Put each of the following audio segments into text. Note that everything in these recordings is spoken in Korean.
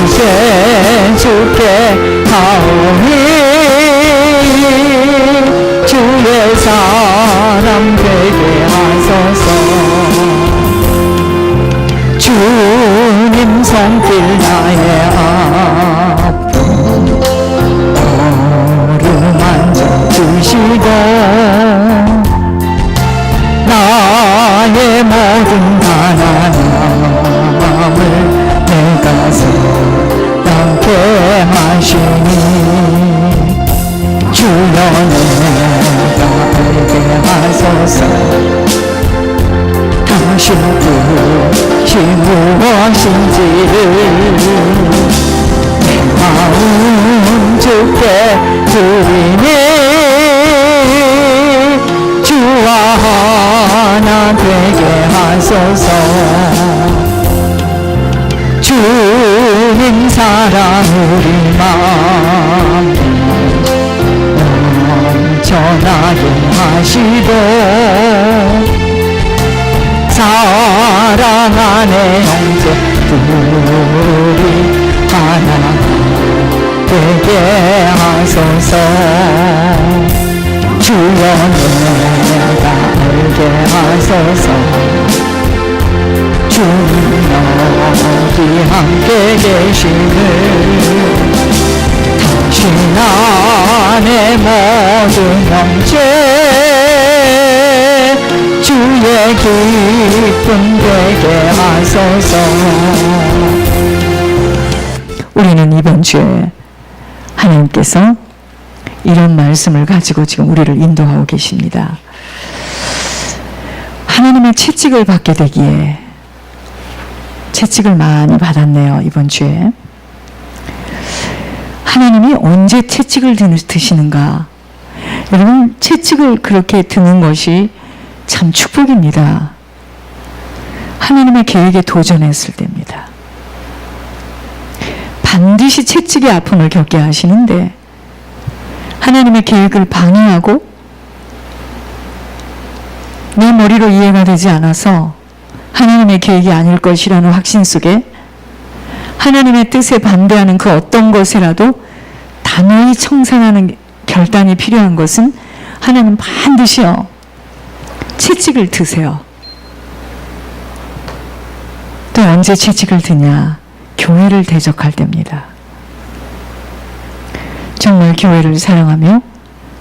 이제 주께 하오니 주의 사람 되게 하소서. 주님 손길 나의 아픔 어루만져 주시고 나의 모든 가난함을 내가 감게 하시니 주여 내가 알게 하소서. 당신 뜻이 무엇인지를 내 마음 주께 드리니 주와 하나 되게 하소서. 주님 사랑 우리 마음에 넘쳐나게 하시고 사랑하네 형제 둘이 하나 되게 하소서. 주여 내가 알게 하소서. 주님 어디 함께 계심을 당신 안에 모든 형제 주의 기쁨 되게 하소서. 우리는 이번 주에 하나님께서 이런 말씀을 가지고 지금 우리를 인도하고 계십니다. 하나님의 채찍을 받게 되기에 채찍을 많이 받았네요. 이번 주에 하나님이 언제 채찍을 드시는가? 여러분, 채찍을 그렇게 드는 것이 참 축복입니다. 하나님의 계획에 도전했을 때입니다. 반드시 채찍의 아픔을 겪게 하시는데 하나님의 계획을 방해하고 내 머리로 이해가 되지 않아서 하나님의 계획이 아닐 것이라는 확신 속에 하나님의 뜻에 반대하는 그 어떤 것이라도 단호히 청산하는 결단이 필요한 것은 하나님 반드시요 채찍을 드세요. 또 언제 채찍을 드냐? 교회를 대적할 때입니다. 정말 교회를 사랑하며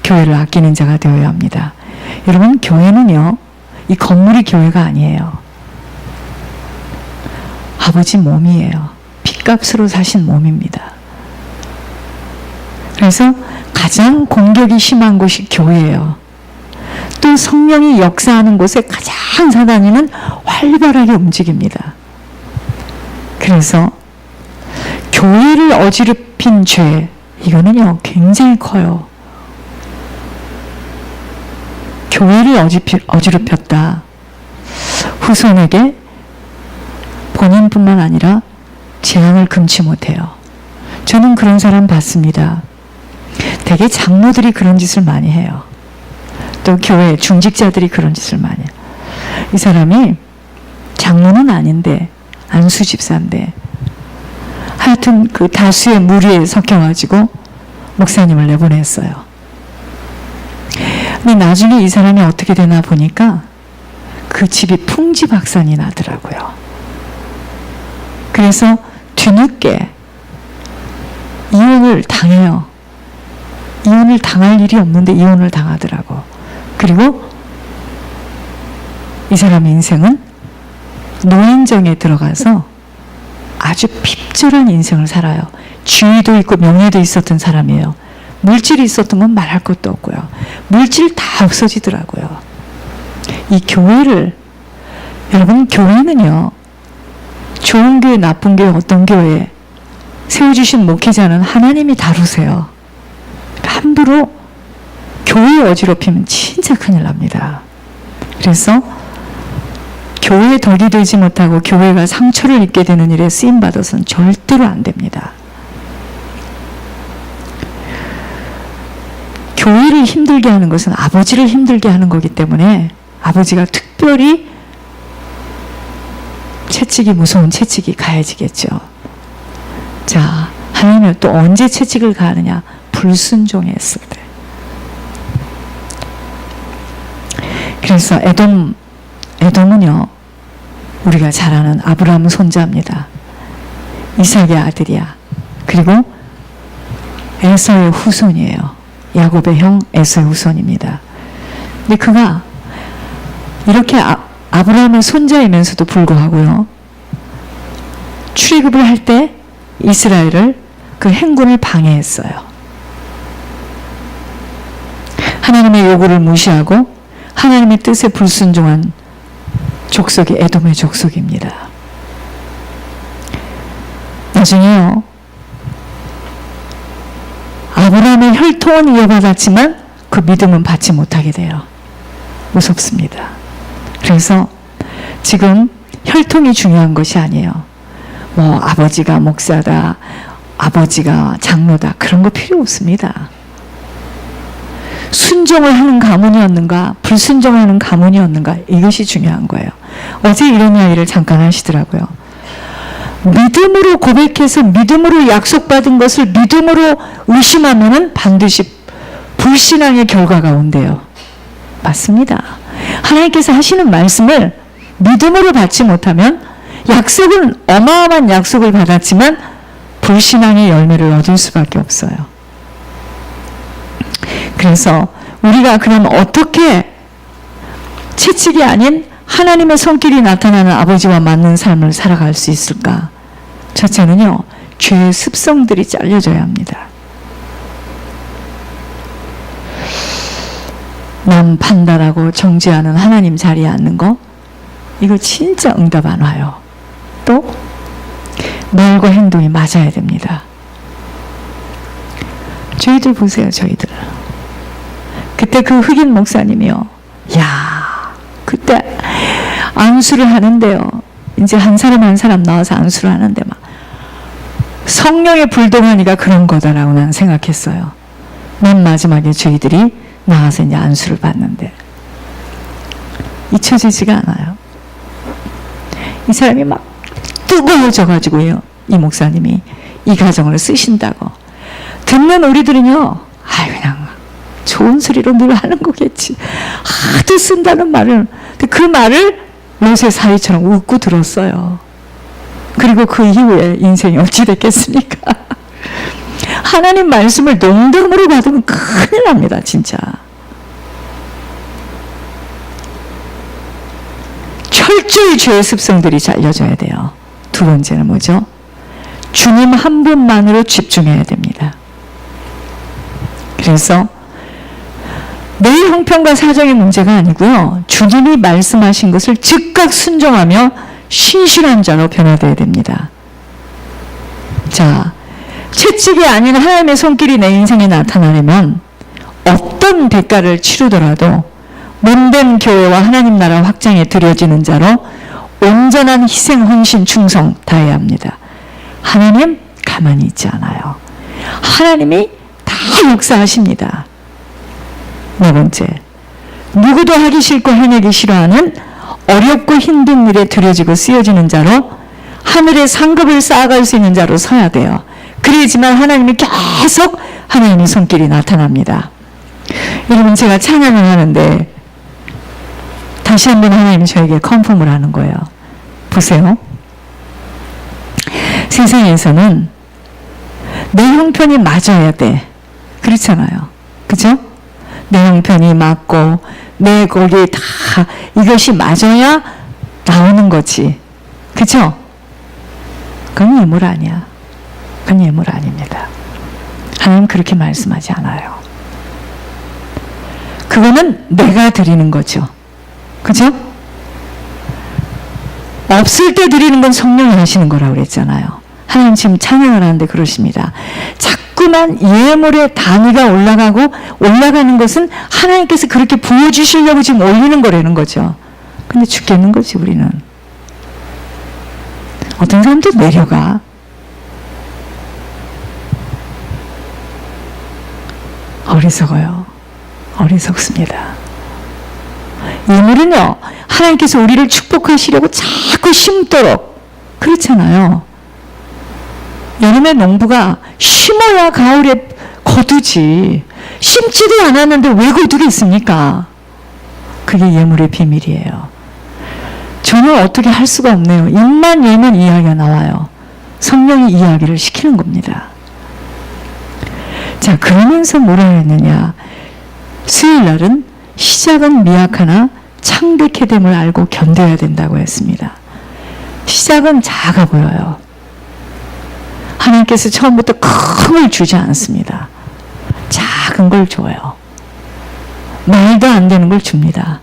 교회를 아끼는 자가 되어야 합니다. 여러분, 교회는요, 이 건물이 교회가 아니에요. 아버지 몸이에요. 핏값으로 사신 몸입니다. 그래서 가장 공격이 심한 곳이 교회예요. 또 성령이 역사하는 곳에 가장 사단이는 활발하게 움직입니다. 그래서 교회를 어지럽힌 죄, 이거는요 굉장히 커요. 교회를 어지럽혔다. 후손에게 본인뿐만 아니라 재앙을 금치 못해요. 저는 그런 사람 봤습니다. 되게 장로들이 그런 짓을 많이 해요. 또 교회 중직자들이 그런 짓을 많이 해요. 이 사람이 장로는 아닌데 안수 집사인데 하여튼 그 다수의 무리에 섞여가지고 목사님을 내보냈어요. 근데 나중에 이 사람이 어떻게 되나 보니까 그 집이 풍지박산이 나더라고요. 그래서 뒤늦게 이혼을 당해요. 이혼을 당할 일이 없는데 이혼을 당하더라고. 그리고 이 사람의 인생은 노인정에 들어가서 아주 핍절한 인생을 살아요. 지위도 있고 명예도 있었던 사람이에요. 물질이 있었던 건 말할 것도 없고요. 물질 다 없어지더라고요. 이 교회를, 여러분, 교회는요, 좋은 교회, 나쁜 교회, 어떤 교회 세워주신 목회자는 하나님이 다루세요. 함부로 교회 어지럽히면 진짜 큰일 납니다. 그래서 교회에 덕이 되지 못하고 교회가 상처를 입게 되는 일에 쓰임받아서는 절대로 안 됩니다. 교회를 힘들게 하는 것은 아버지를 힘들게 하는 거기 때문에 아버지가 특별히 채찍이 무서운 채찍이 가해지겠죠. 자, 하나님은 또 언제 채찍을 가하느냐? 불순종했을 때. 그래서 에돔은요, 우리가 잘 아는 아브라함 손자입니다. 이삭의 아들이야. 그리고 에서의 후손이에요. 야곱의 형 에서의 후손입니다. 근데 그가 이렇게 아브라함의 손자이면서도 불구하고요, 출애굽을 할 때 이스라엘을 그 행군을 방해했어요. 하나님의 요구를 무시하고 하나님의 뜻에 불순종한 족속이 에돔의 족속입니다. 나중에요, 아브라함의 혈통은 이어받았지만 그 믿음은 받지 못하게 돼요. 무섭습니다. 그래서 지금 혈통이 중요한 것이 아니에요. 뭐 아버지가 목사다, 아버지가 장로다, 그런 거 필요 없습니다. 순종을 하는 가문이었는가, 불순종하는 가문이었는가, 이것이 중요한 거예요. 어제 이런 이야기를 잠깐 하시더라고요. 믿음으로 고백해서 믿음으로 약속받은 것을 믿음으로 의심하면 반드시 불신앙의 결과가 온대요. 맞습니다. 하나님께서 하시는 말씀을 믿음으로 받지 못하면 약속은 어마어마한 약속을 받았지만 불신앙의 열매를 얻을 수밖에 없어요. 그래서 우리가 그럼 어떻게 채찍이 아닌 하나님의 손길이 나타나는 아버지와 맞는 삶을 살아갈 수 있을까? 첫째는요, 죄의 습성들이 잘려져야 합니다. 남 판단하고 정죄하는 하나님 자리에 앉는 거, 이거 진짜 응답 안 와요. 또 말과 행동이 맞아야 됩니다. 저희들 보세요, 저희들. 그때 그 흑인 목사님이요, 그때 안수를 하는데요, 이제 한 사람 한 사람 나와서 안수를 하는데 막 성령의 불동하니까 그런 거다라고 난 생각했어요. 맨 마지막에 저희들이 나와서 이제 안수를 받는데 잊혀지지가 않아요. 이 사람이 막 뜨거워져가지고요, 이 목사님이 이 가정을 쓰신다고. 듣는 우리들은요, 그냥 좋은 소리로 늘 하는 거겠지, 하도 쓴다는 말을. 그 말을 롯의 사위처럼 웃고 들었어요. 그리고 그 이후에 인생이 어찌 됐겠습니까? 하나님 말씀을 농담으로 받으면 큰일 납니다, 진짜. 철저히 죄의 습성들이 잘려져야 돼요. 두 번째는 뭐죠? 주님 한 분만으로 집중해야 됩니다. 그래서 내 형편과 사정의 문제가 아니고요, 주님이 말씀하신 것을 즉각 순종하며 신실한 자로 변화되어야 됩니다. 자, 채찍이 아닌 하나님의 손길이 내 인생에 나타나려면 어떤 대가를 치르더라도 몸된 교회와 하나님 나라 확장에 들여지는 자로 온전한 희생, 헌신, 충성 다해야 합니다. 하나님 가만히 있지 않아요. 하나님이 다 역사하십니다. 네 번째, 누구도 하기 싫고 해내기 싫어하는 어렵고 힘든 일에 들여지고 쓰여지는 자로 하늘의 상급을 쌓아갈 수 있는 자로 서야 돼요. 그래야지만 하나님이 계속 하나님의 손길이 나타납니다. 여러분, 제가 찬양을 하는데 다시 한번 하나님이 저에게 컨펌을 하는 거예요. 보세요. 세상에서는 내 형편이 맞아야 돼. 그렇잖아요. 그죠? 내 형편이 맞고 내 거기에 다 이것이 맞아야 나오는 거지. 그죠? 그건 예물 아니야. 그건 예물 아닙니다. 하나님 그렇게 말씀하지 않아요. 그거는 내가 드리는 거죠. 그죠? 없을 때 드리는 건 성령이 하시는 거라고 그랬잖아요. 하나님 지금 찬양을 하는데 그러십니다. 자꾸만 예물의 단위가 올라가는 것은 하나님께서 그렇게 부어주시려고 지금 올리는 거라는 거죠. 근데 죽겠는 거지, 우리는. 어떤 사람들 내려가. 어리석어요. 어리석습니다. 예물은요, 하나님께서 우리를 축복하시려고 자꾸 심도록, 그렇잖아요. 여름에 농부가 심어야 가을에 거두지. 심지도 않았는데 왜 거두겠습니까? 그게 예물의 비밀이에요. 저는 어떻게 할 수가 없네요. 입만 열면 이야기가 나와요. 성령이 이야기를 시키는 겁니다. 자, 그러면서 뭐라 했느냐. 수요일 날은 시작은 미약하나 창백해 됨을 알고 견뎌야 된다고 했습니다. 시작은 작아 보여요. 하나님께서 처음부터 큰 걸 주지 않습니다. 작은 걸 줘요. 말도 안 되는 걸 줍니다.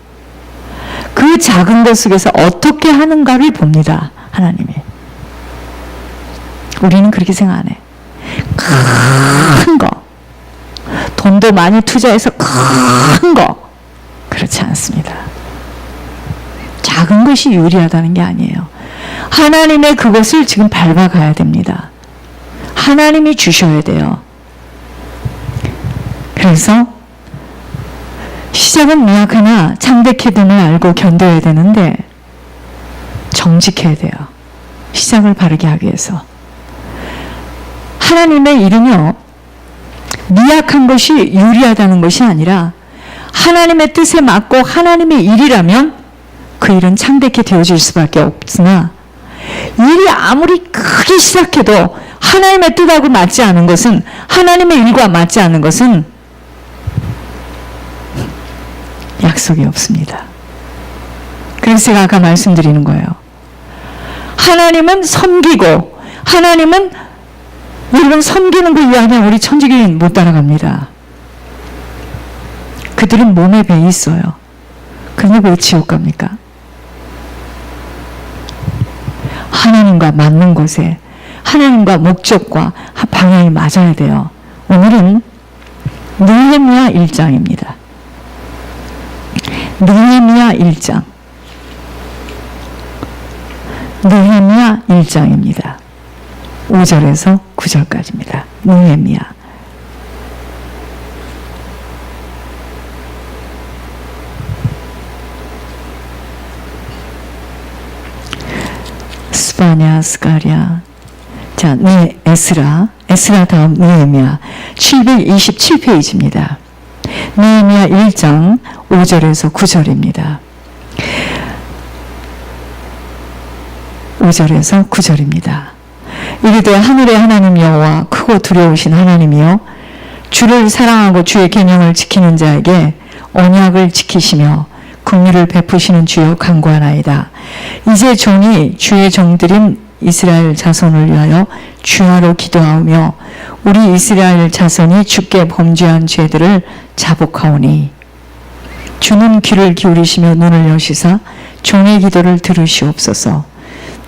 그 작은 것 속에서 어떻게 하는가를 봅니다. 하나님이. 우리는 그렇게 생각 안 해. 큰 거. 돈도 많이 투자해서 큰 거. 그렇지 않습니다. 작은 것이 유리하다는 게 아니에요. 하나님의 그것을 지금 밟아가야 됩니다. 하나님이 주셔야 돼요. 그래서 시작은 미약하나 창백해 됨을 알고 견뎌야 되는데 정직해야 돼요. 시작을 바르게 하기 위해서. 하나님의 일은요, 미약한 것이 유리하다는 것이 아니라 하나님의 뜻에 맞고 하나님의 일이라면 그 일은 창백해 되어질 수밖에 없으나 일이 아무리 크게 시작해도 하나님의 뜻하고 맞지 않은 것은, 하나님의 일과 맞지 않은 것은 약속이 없습니다. 그래서 제가 아까 말씀드리는 거예요. 하나님은 섬기고, 하나님은 여러분 섬기는 걸 위하면 우리 천주교인 못 따라갑니다. 그들은 몸에 배 있어요. 근데 왜 지옥 갑니까? 하나님과 맞는 곳에, 하나님과 목적과 방향이 맞아야 돼요. 오늘은 느헤미야 1장입니다. 느헤미야 1장. 느헤미야 1장입니다. 5절에서 9절까지입니다. 느헤미야. 스바냐, 스가랴. 자, 에스라 다음 느헤미야. 727페이지입니다. 느헤미야 1장 5절에서 9절입니다. 5절에서 9절입니다. 이르되 하늘의 하나님 여호와 크고 두려우신 하나님이여, 주를 사랑하고 주의 계명을 지키는 자에게 언약을 지키시며 긍휼을 베푸시는 주여 간구하나이다. 이제 종이 주의 종들인 이스라엘 자손을 위하여 주야로 기도하며 우리 이스라엘 자손이 주께 범죄한 죄들을 자복하오니, 주는 귀를 기울이시며 눈을 여시사 종의 기도를 들으시옵소서.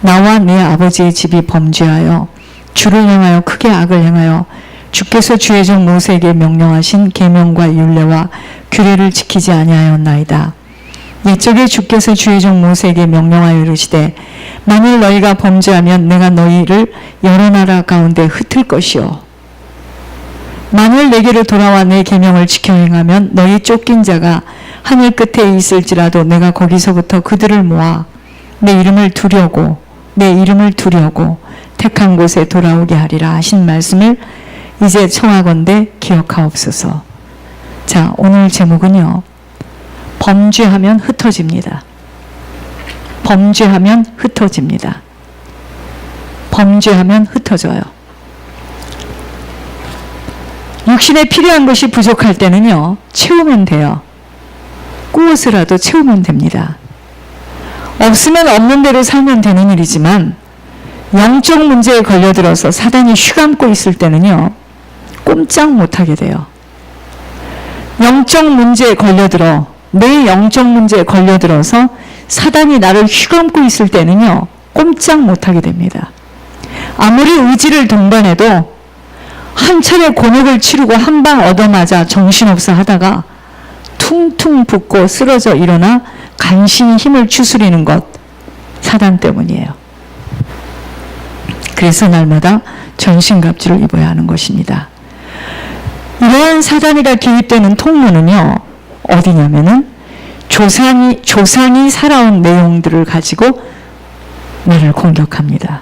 나와 내 아버지의 집이 범죄하여 주를 향하여 크게 악을 행하여 주께서 주의 종 모세에게 명령하신 계명과 율례와 규례를 지키지 아니하였나이다. 옛적에 주께서 주의 종 모세에게 명령하여 이르시되, 만일 너희가 범죄하면 내가 너희를 여러 나라 가운데 흩을 것이요, 만일 내게로 돌아와 내 계명을 지켜 행하면 너희 쫓긴 자가 하늘 끝에 있을지라도 내가 거기서부터 그들을 모아 내 이름을 두려고 택한 곳에 돌아오게 하리라 하신 말씀을 이제 청하건대 기억하옵소서. 자, 오늘 제목은요, 범죄하면 흩어집니다. 범죄하면 흩어집니다. 범죄하면 흩어져요. 육신에 필요한 것이 부족할 때는요, 채우면 돼요. 꾸엇이라도 채우면 됩니다. 없으면 없는 대로 살면 되는 일이지만, 영적 문제에 걸려들어서 사단이 휘감고 있을 때는요, 꼼짝 못하게 돼요. 영적 문제에 걸려들어, 내 영적 문제에 걸려들어서 사단이 나를 휘감고 있을 때는요, 꼼짝 못하게 됩니다. 아무리 의지를 동반해도 한 차례 곤욕을 치르고 한 방 얻어맞아 정신없어 하다가 퉁퉁 붓고 쓰러져 일어나 간신히 힘을 추스리는 것, 사단 때문이에요. 그래서 날마다 전신갑주를 입어야 하는 것입니다. 이러한 사단이가 개입되는 통로는요, 어디냐면은 조상이 살아온 내용들을 가지고 나를 공격합니다.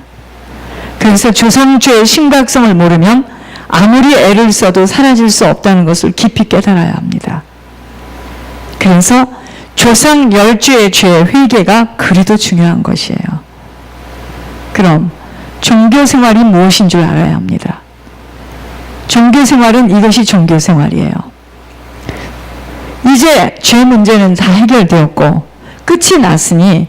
그 그래서 조상죄의 심각성을 모르면 아무리 애를 써도 사라질 수 없다는 것을 깊이 깨달아야 합니다. 그래서 조상 10죄의 죄의 회개가 그리도 중요한 것이에요. 그럼 종교생활이 무엇인 줄 알아야 합니다. 종교생활은 이것이 종교생활이에요. 이제 죄 문제는 다 해결되었고 끝이 났으니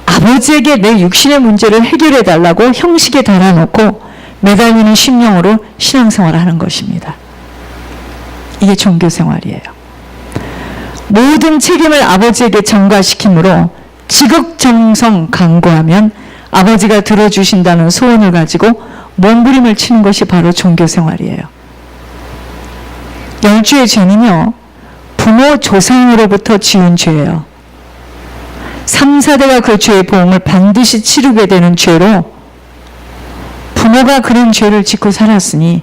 아버지에게 내 육신의 문제를 해결해 달라고 형식에 달아놓고 매달리는 심령으로 신앙생활을 하는 것입니다. 이게 종교생활이에요. 모든 책임을 아버지에게 전가시키므로 지극정성 강구하면 아버지가 들어주신다는 소원을 가지고 몸부림을 치는 것이 바로 종교생활이에요. 10죄의 죄는요, 부모 조상으로부터 지은 죄예요. 3, 4대가 그 죄의 보응을 반드시 치르게 되는 죄로 부모가 그런 죄를 짓고 살았으니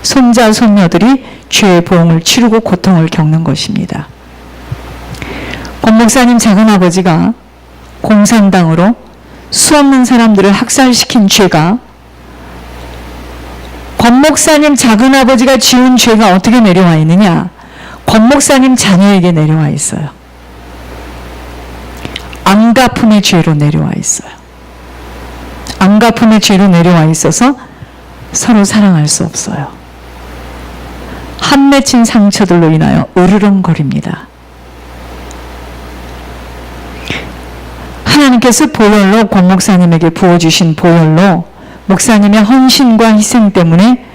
손자, 손녀들이 죄의 보응을 치르고 고통을 겪는 것입니다. 권 목사님 작은아버지가 공산당으로 수없는 사람들을 학살시킨 죄가 권 목사님 작은아버지가 지은 죄가 어떻게 내려와 있느냐? 권 목사님 자녀에게 내려와 있어요. 안갚음의 죄로 내려와 있어요. 안갚음의 죄로 내려와 있어서 서로 사랑할 수 없어요. 한 맺힌 상처들로 인하여 으르렁거립니다. 하나님께서 보혈로 권 목사님에게 부어주신 보혈로 목사님의 헌신과 희생 때문에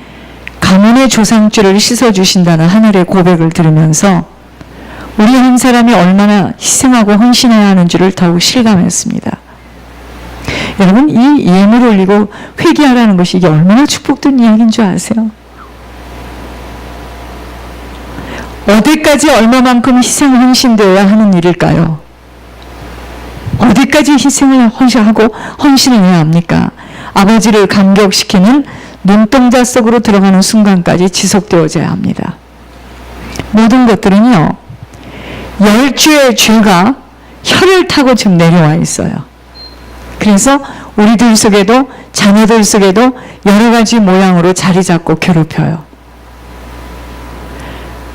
가문의 조상죄를 씻어주신다는 하늘의 고백을 들으면서 우리 한 사람이 얼마나 희생하고 헌신해야 하는 줄을 더욱 실감했습니다. 여러분, 이 예물 올리고 회개하라는 것이 이게 얼마나 축복된 이야기인 줄 아세요? 어디까지 얼마만큼 희생 헌신되어야 하는 일일까요? 어디까지 희생을 헌신하고 헌신을 해야 합니까? 아버지를 감격시키는 눈동자 속으로 들어가는 순간까지 지속되어져야 합니다. 모든 것들은요, 10죄의 죄가 혀를 타고 지금 내려와 있어요. 그래서 우리들 속에도 자녀들 속에도 여러 가지 모양으로 자리 잡고 괴롭혀요.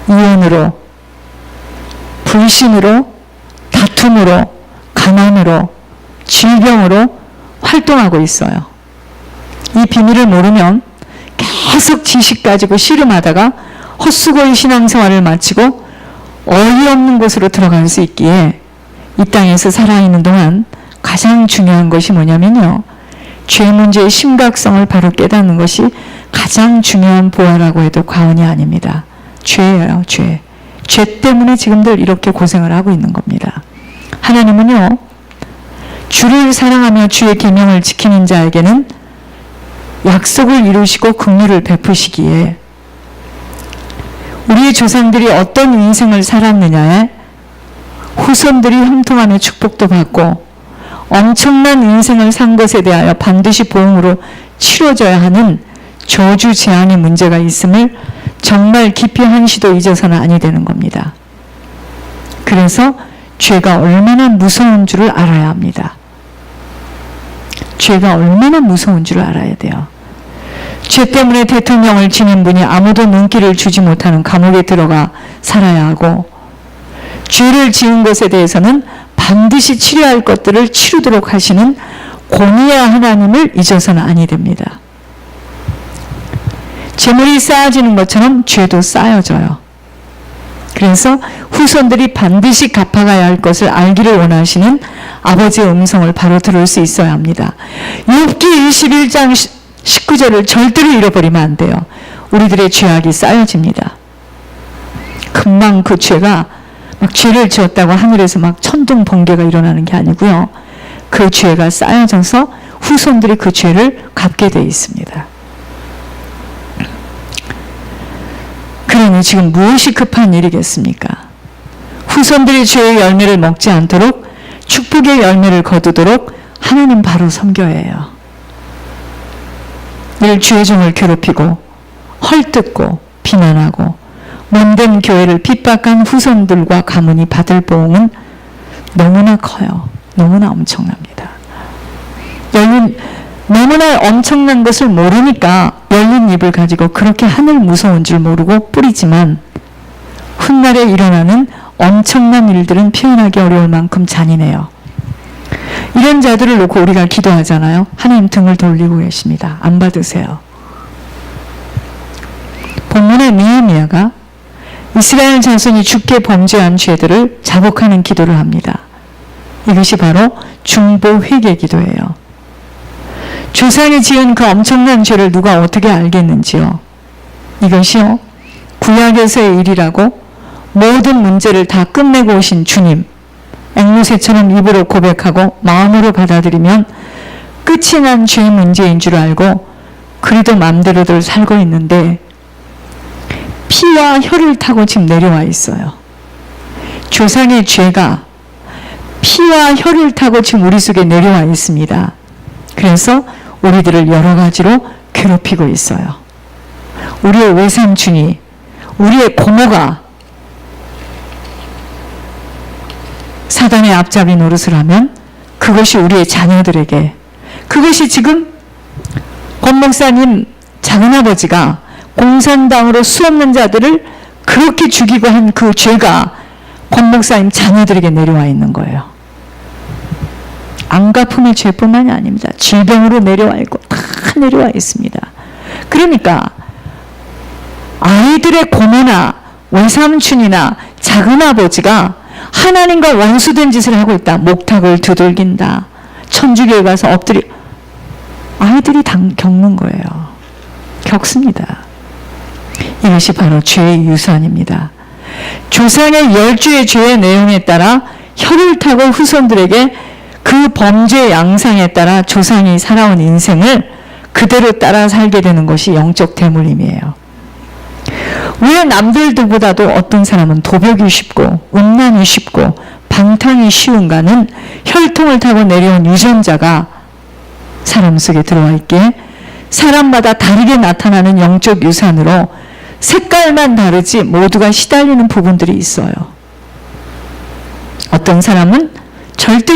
이혼으로, 불신으로, 다툼으로, 가난으로, 질병으로 활동하고 있어요. 이 비밀을 모르면 계속 지식 가지고 씨름하다가 헛수고의 신앙생활을 마치고 어이없는 곳으로 들어갈 수 있기에 이 땅에서 살아있는 동안 가장 중요한 것이 뭐냐면요, 죄 문제의 심각성을 바로 깨닫는 것이 가장 중요한 보화라고 해도 과언이 아닙니다. 죄예요, 죄. 죄 때문에 지금들 이렇게 고생을 하고 있는 겁니다. 하나님은요, 주를 사랑하며 주의 계명을 지키는 자에게는 약속을 이루시고 긍휼을 베푸시기에 우리의 조상들이 어떤 인생을 살았느냐에 후손들이 형통하며 축복도 받고 엄청난 인생을 산 것에 대하여 반드시 보응으로 치러져야 하는 저주 재앙의 문제가 있음을 정말 깊이 한시도 잊어서는 아니 되는 겁니다. 그래서 죄가 얼마나 무서운 줄을 알아야 합니다. 죄가 얼마나 무서운 줄을 알아야 돼요. 죄 때문에 대통령을 지낸 분이 아무도 눈길을 주지 못하는 감옥에 들어가 살아야 하고, 죄를 지은 것에 대해서는 반드시 치료할 것들을 치르도록 하시는 공의의 하나님을 잊어서는 아니 됩니다. 재물이 쌓아지는 것처럼 죄도 쌓여져요. 그래서 후손들이 반드시 갚아가야 할 것을 알기를 원하시는 아버지의 음성을 바로 들을 수 있어야 합니다. 욥기 21장 19절을 절대로 잃어버리면 안 돼요. 우리들의 죄악이 쌓여집니다. 금방 그 죄가 막 죄를 지었다고 하늘에서 막 천둥 번개가 일어나는 게 아니고요. 그 죄가 쌓여져서 후손들이 그 죄를 갚게 돼 있습니다. 그러니 지금 무엇이 급한 일이겠습니까? 후손들이 죄의 열매를 먹지 않도록 축복의 열매를 거두도록 하나님 바로 섬겨야 해요. 늘 주의 종을 괴롭히고 헐뜯고 비난하고 몸된 교회를 핍박한 후손들과 가문이 받을 보응은 너무나 커요. 너무나 엄청납니다. 너무나 엄청난 것을 모르니까 열린 입을 가지고 그렇게 하늘 무서운 줄 모르고 뿌리지만 훗날에 일어나는 엄청난 일들은 표현하기 어려울 만큼 잔인해요. 이런 자들을 놓고 우리가 기도하잖아요. 하나님 등을 돌리고 계십니다. 안 받으세요. 본문의 느헤미야가 이스라엘 자손이 죽게 범죄한 죄들을 자복하는 기도를 합니다. 이것이 바로 중보 회개 기도예요. 조상이 지은 그 엄청난 죄를 누가 어떻게 알겠는지요. 이것이요, 구약에서의 일이라고 모든 문제를 다 끝내고 오신 주님, 앵무새처럼 입으로 고백하고 마음으로 받아들이면 끝이 난 죄 문제인 줄 알고 그리도 맘대로들 살고 있는데 피와 혈을 타고 지금 내려와 있어요. 조상의 죄가 피와 혈을 타고 지금 우리 속에 내려와 있습니다. 그래서 우리들을 여러 가지로 괴롭히고 있어요. 우리의 외삼촌이, 우리의 고모가 사단의 앞잡이 노릇을 하면 그것이 우리의 자녀들에게, 그것이 지금 권 목사님 작은아버지가 공산당으로 수없는 자들을 그렇게 죽이고 한 그 죄가 권 목사님 자녀들에게 내려와 있는 거예요. 안갚음의 죄뿐만이 아닙니다. 질병으로 내려와 있고 다 내려와 있습니다. 그러니까 아이들의 고모나 외삼촌이나 작은아버지가 하나님과 원수된 짓을 하고 있다. 목탁을 두들긴다. 천주교에 가서 엎드려. 아이들이 겪는 거예요. 겪습니다. 이것이 바로 죄의 유산입니다. 조상의 10주의 죄의 내용에 따라 혈을 타고 후손들에게 그 범죄의 양상에 따라 조상이 살아온 인생을 그대로 따라 살게 되는 것이 영적 대물림이에요. 왜 남들보다도 어떤 사람은 도벽이 쉽고 음란이 쉽고 방탕이 쉬운가는 혈통을 타고 내려온 유전자가 사람 속에 들어와 있기에 사람마다 다르게 나타나는 영적 유산으로 색깔만 다르지 모두가 시달리는 부분들이 있어요. 어떤 사람은 절대로